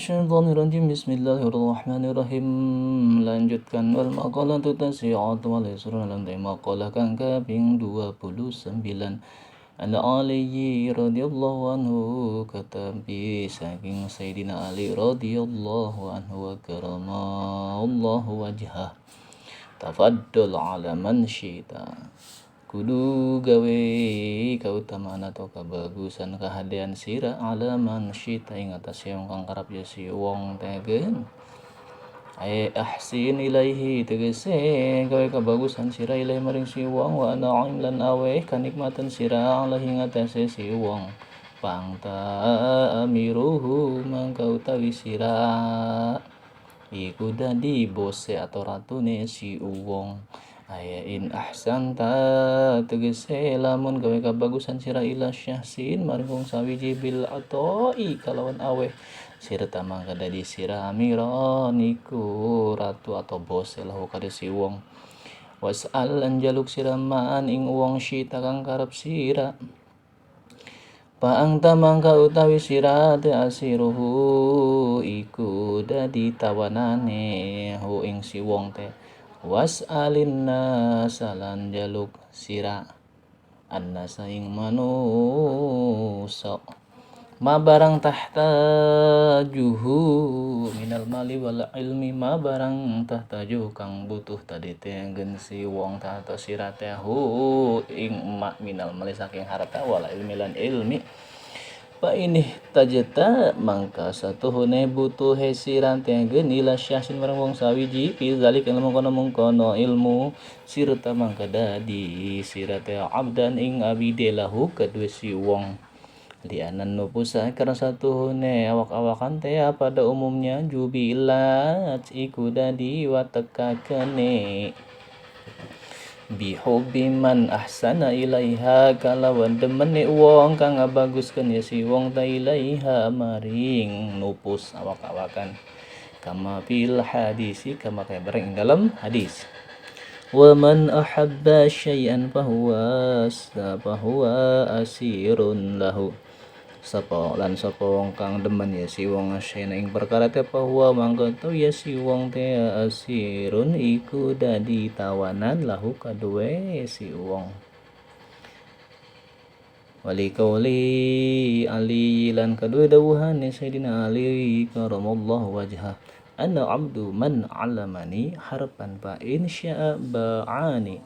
Syaitanirrajim. Bismillahirrahmanirrahim. Lanjutkan wal maqalatu tasi'atu wal yusrun lantai maqalah kang kaping 29. An Ali radhiyallahu anhu kata bi saking Sayyidina Ali radhiyallahu anhu wa karamallahu wajhah. Tafaddal ala man syita. Kudu gawe kautamaan atau kebagusan kahadean sira alaman syita ing atas yang kang karep ya si wong tegen ahsin ilaihi tegese gawe kebagusan sira ilahi maring si wong wa na'im lan aweh kanikmatan sira alahi ing atase si wong pangta amiruhu mangka utawi sira iku dadi bose atau ratune si wong. In ahsanta tegese lamun gawe kabagusan sira ila syahsin maring wong sawiji bil atoi kalawan aweh sirta mangka dadi sira amiron iku ratu atau bos lahu kada si wong. Was'al lan jaluk sira maan ing wong syita kang karep sira Paangta mangka utawi sira te asiruhu iku dadi tawanane hu ing si wong te. Was'alin nasalan jaluk sira annasa ing manusa ma barang tahta juhu minal mali wal ilmi ma barang tahta juhu kang butuh tadi tenggen si wong tahta sira teh hu ing ma minal mali saking harta wal ilmi lan ilmi pa ini tajeta mangka satuhune butuh hesiran tenggen ila syasin marang wong sawiji fi zalik ilmu kono ilmu sirta mangka dadi sira teh abdan ing abide lahu kedue si wong lianan nupusa karena satuhune awak-awakan teh pada umumnya jubilat iku dadi watekakene bihubbi man ahsana ilaiha kalawan demene wong kang ngabaguskeun ya si wong ta ilaiha maring nupus awak-awakan kama fil hadisi kama kaya bareng dalam hadis wa man ahabba syai'an fahuwa asirun lahu sapa wong kang demen ya si wong asyena ing perkara teh bahwa mangko ya si wong teh asirun iku dadi tawanan lahu kadue si wong. Wali kauli Ali lan kadue dawuhane Sayyidina Ali karamallahu wajhah ana abdu man 'allamani harpan fa in syaa ba'ani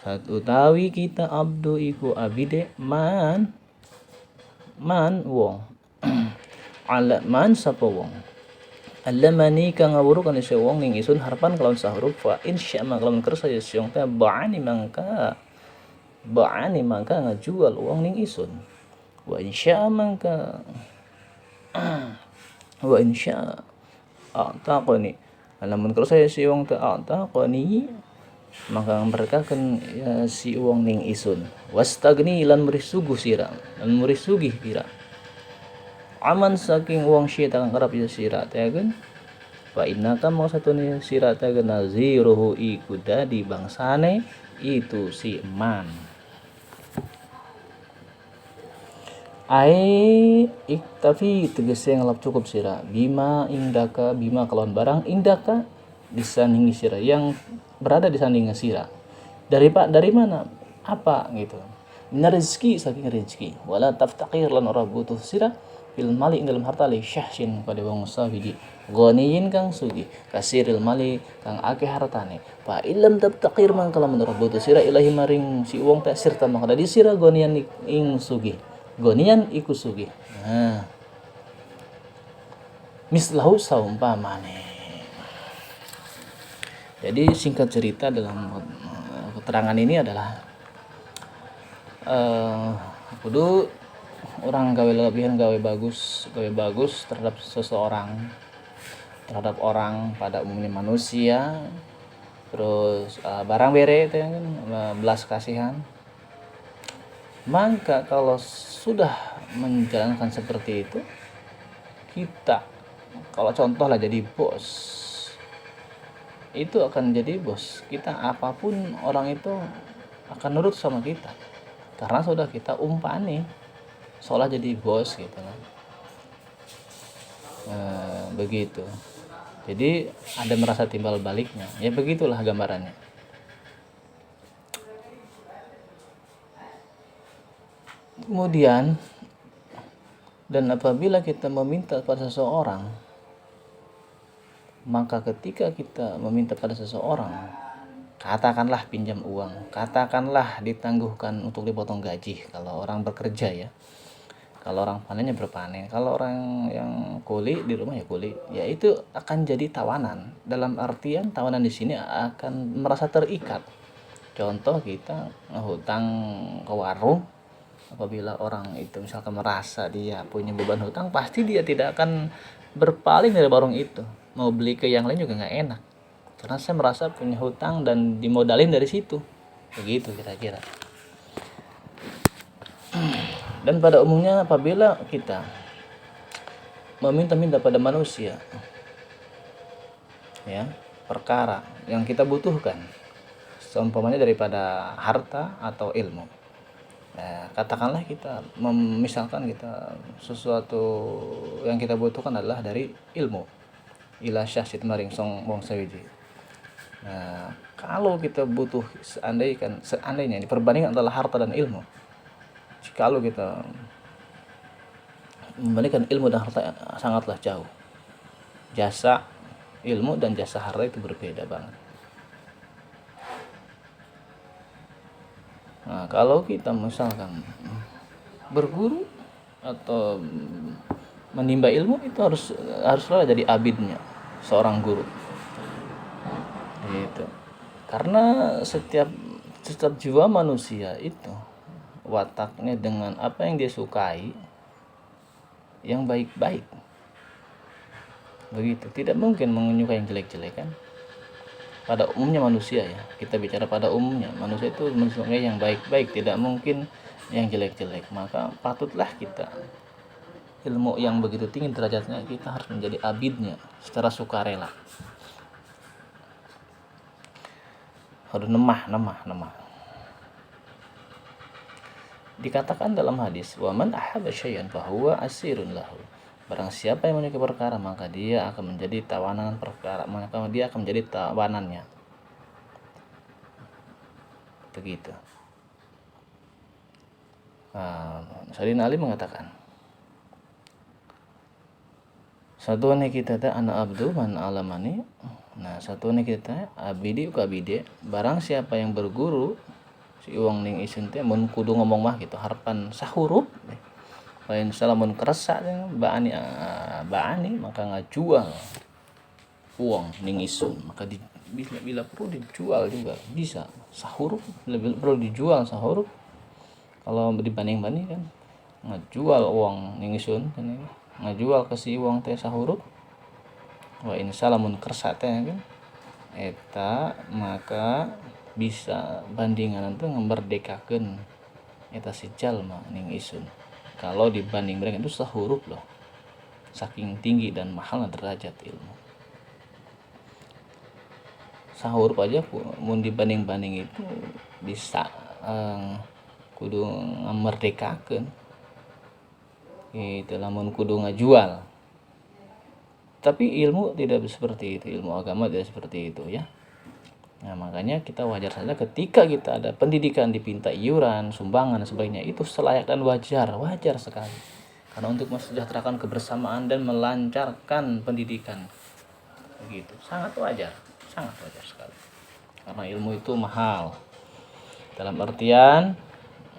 saat utawi kita abdu iku abide man wong ala man sapa wong allamani kang ngawurukan si wong ning isun harpan kalawan sahuruf fa insya mangka kersa ya siong teh ba'ani mangka ngajual wong ning isun wa insya mangka wa insya ataqani lamun kersa ya si wong teh ataqani maka berkakan ya si wong ning isun wastagni lan murih sugih sira aman saking wong syita kang kerap ya sira tegen fa innaka mau satune sira tegen naziruhu iku dadi bangsane itu si man ai iktafi tegese ngalap cukup sira bima kalawan barang indaka disandingi sira yang berada di sandingan sira dari mana apa gitu minar rezeki saking rezeki wala taftaqir lan ora butuh sira fil mali ing dalam harta li syahsin pada wong sawiji ghaniyin kang sugi kasiril mali kang akeh hartane fa illam taftaqir mangka lamun ora butuh sira ilahi maring si wong ta sirta mangka dadi sira ghaniyan ing sugi ghaniyan iku sugi nah mislahu saumpamane. Jadi singkat cerita dalam keterangan ini adalah kudu orang gawe lebihan gawe bagus terhadap seseorang, terhadap orang pada umumnya manusia, terus barang bere itu kan belas kasihan. Maka kalau sudah menjalankan seperti itu, kita kalau contoh lah jadi bos itu akan jadi bos kita, apapun orang itu akan nurut sama kita karena sudah kita umpani seolah jadi bos gitu kan. begitu. Jadi ada merasa timbal baliknya. Ya begitulah gambarannya. Kemudian, dan apabila kita meminta pada seseorang, maka ketika kita meminta pada seseorang, katakanlah pinjam uang, katakanlah ditangguhkan untuk dipotong gaji kalau orang bekerja ya. Kalau orang panennya berpanen, kalau orang yang kuli di rumah ya kuli, ya itu akan jadi tawanan. Dalam artian tawanan di sini akan merasa terikat. Contoh kita hutang ke warung, apabila orang itu misalkan merasa dia punya beban hutang, pasti dia tidak akan berpaling dari warung itu. Mau beli ke yang lain juga nggak enak. Karena saya merasa punya hutang dan dimodalin dari situ. Begitu kira-kira. Dan pada umumnya apabila kita meminta-minta pada manusia ya, perkara yang kita butuhkan, seumpamanya daripada harta atau ilmu. Nah, katakanlah kita misalkan kita sesuatu yang kita butuhkan adalah dari ilmu. Ila syahsid maring song wong sawiji. Nah, kalau kita butuh seandainya ini perbandingan adalah harta dan ilmu. Kalau kita membandingkan ilmu dan harta sangatlah jauh. Jasa ilmu dan jasa harta itu berbeda banget. Nah, kalau kita misalkan berguru atau menimba ilmu, itu haruslah jadi abidnya seorang guru. Gitu. Karena setiap jiwa manusia itu wataknya dengan apa yang dia sukai, yang baik-baik. Begitu. Tidak mungkin menyukai yang jelek-jelek kan. Pada umumnya manusia ya. Kita bicara pada umumnya. Manusia itu menyukai yang baik-baik. Tidak mungkin yang jelek-jelek. Maka patutlah kita, ilmu yang begitu tinggi derajatnya, kita harus menjadi abidnya secara sukarela. Harus nemah. Dikatakan dalam hadis, wa man ahabba syai'an fahuwa asirun lahu. Barang siapa yang menyukai perkara, maka dia akan menjadi tawanan perkara, maka dia akan menjadi tawanannya. Begitu. Sayyidina Ali mengatakan, satuannya kita teh ana abdu man alamani. Nah, satuannya kita abidi ka abide. Barang siapa yang berguru, si uang ning isun teh mun kudu ngomong mah gitu harapan sahurup. Lain salamun kerasa baani maka ngajual uang ning isun, maka bila perlu dijual juga bisa sahurup, lebih perlu dijual sahurup. Kalau dibanding-banding kan ngajual uang ning isun ngajual ke si uang teh sahurup. Wa in salamun kersa teh kan eta maka bisa bandingan itu memerdekakan eta si jalma ning isun. Kalau dibanding mereka itu sahurup loh, saking tinggi dan mahalnya derajat ilmu. Sahurup aja mun dibanding-banding itu bisa kudu memerdekakan itu lamun kudu ngajual. Tapi ilmu tidak seperti itu, ilmu agama tidak seperti itu ya. Nah, makanya kita wajar saja ketika kita ada pendidikan dipinta iuran, sumbangan dan sebagainya, itu selayak dan wajar sekali. Karena untuk mensejahterakan kebersamaan dan melancarkan pendidikan. Begitu, sangat wajar sekali. Karena ilmu itu mahal. Dalam artian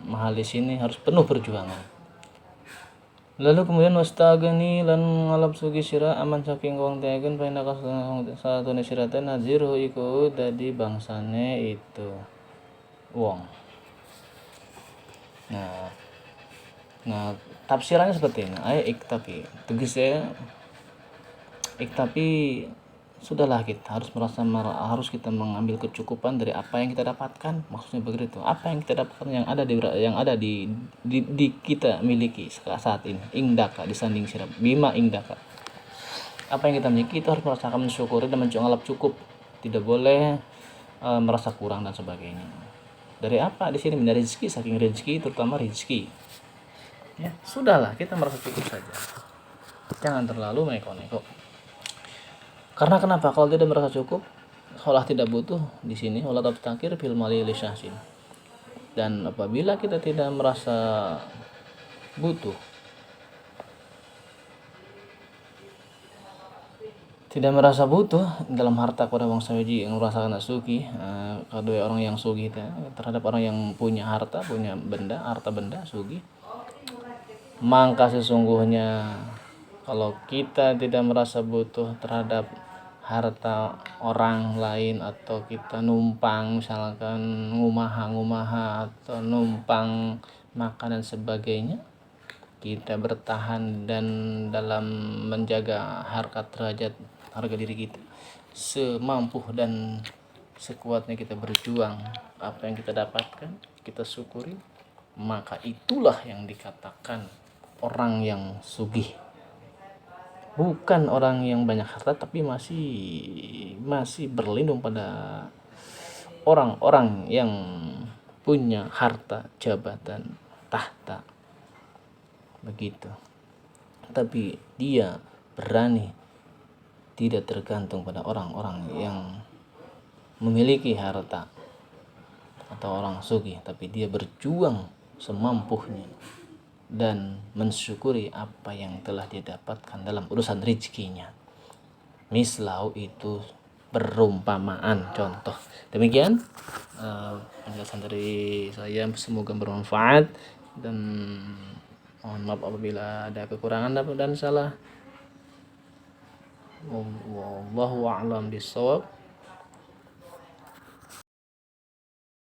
mahal di sini harus penuh perjuangan. Lalu kemudian wastagani lan ngalap sugi sira aman saking wong teakeun paina satune sira teh naziru iku dadi bangsane itu wong. Nah, tafsirannya seperti ini. Iktafi. Tegasnya iktafi sudahlah, kita harus kita mengambil kecukupan dari apa yang kita dapatkan. Maksudnya begitu. Apa yang kita dapatkan yang ada di kita miliki saat ini. Ingdaka disanding sirap bima ingdaka. Apa yang kita miliki itu harus merasakan mensyukuri dan menganggap cukup. Tidak boleh merasa kurang dan sebagainya. Dari apa di sini? Dari rezeki, saking rezeki, terutama rezeki. Ya, sudahlah, kita merasa cukup saja. Jangan terlalu neko-neko. Karena kenapa? Kalau tidak merasa cukup, seolah tidak butuh di sini, wala tabtakir fil mali li syahsin. Dan apabila kita tidak merasa butuh, dalam harta kepada bangsa wiji yang merasakan sugi, kedua orang yang sugi terhadap orang yang punya harta, punya benda, harta benda sugi, maka sesungguhnya kalau kita tidak merasa butuh terhadap harta orang lain, atau kita numpang misalkan ngumaha atau numpang makan dan sebagainya, kita bertahan dan dalam menjaga harkat derajat harga diri kita semampu dan sekuatnya kita berjuang, apa yang kita dapatkan kita syukuri, maka itulah yang dikatakan orang yang sugih. Bukan orang yang banyak harta tapi masih berlindung pada orang-orang yang punya harta, jabatan, tahta, begitu. Tapi dia berani tidak tergantung pada orang-orang yang memiliki harta atau orang sugih, tapi dia berjuang semampunya dan mensyukuri apa yang telah dia dapatkan dalam urusan rezekinya. Mislau itu perumpamaan, contoh. Demikian penjelasan dari saya, semoga bermanfaat, dan mohon maaf apabila ada kekurangan dan salah. Wallahu a'lam bishawab.